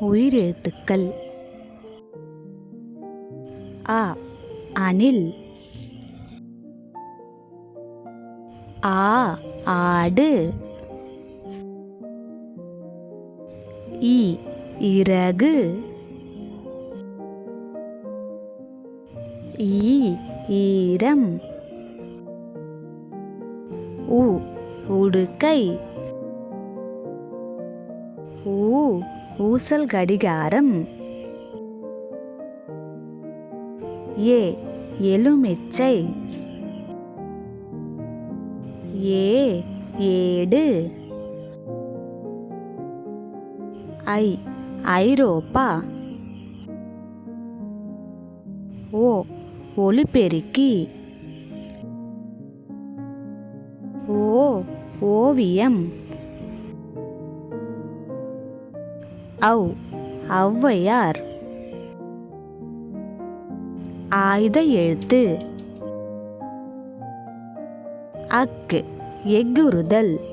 உயிரெழுத்துக்கள். அ அணில். ஆடு. இறகு. ஈரம். உடுக்கை. ஊசல் கடிகாரம். எலுமிச்சை. ஏடு. ஐரோப்பா. ஒலிபெருக்கி. ஓவியம். ஔவையார். ஆயுத எழுத்து. எஃகுறுதல்.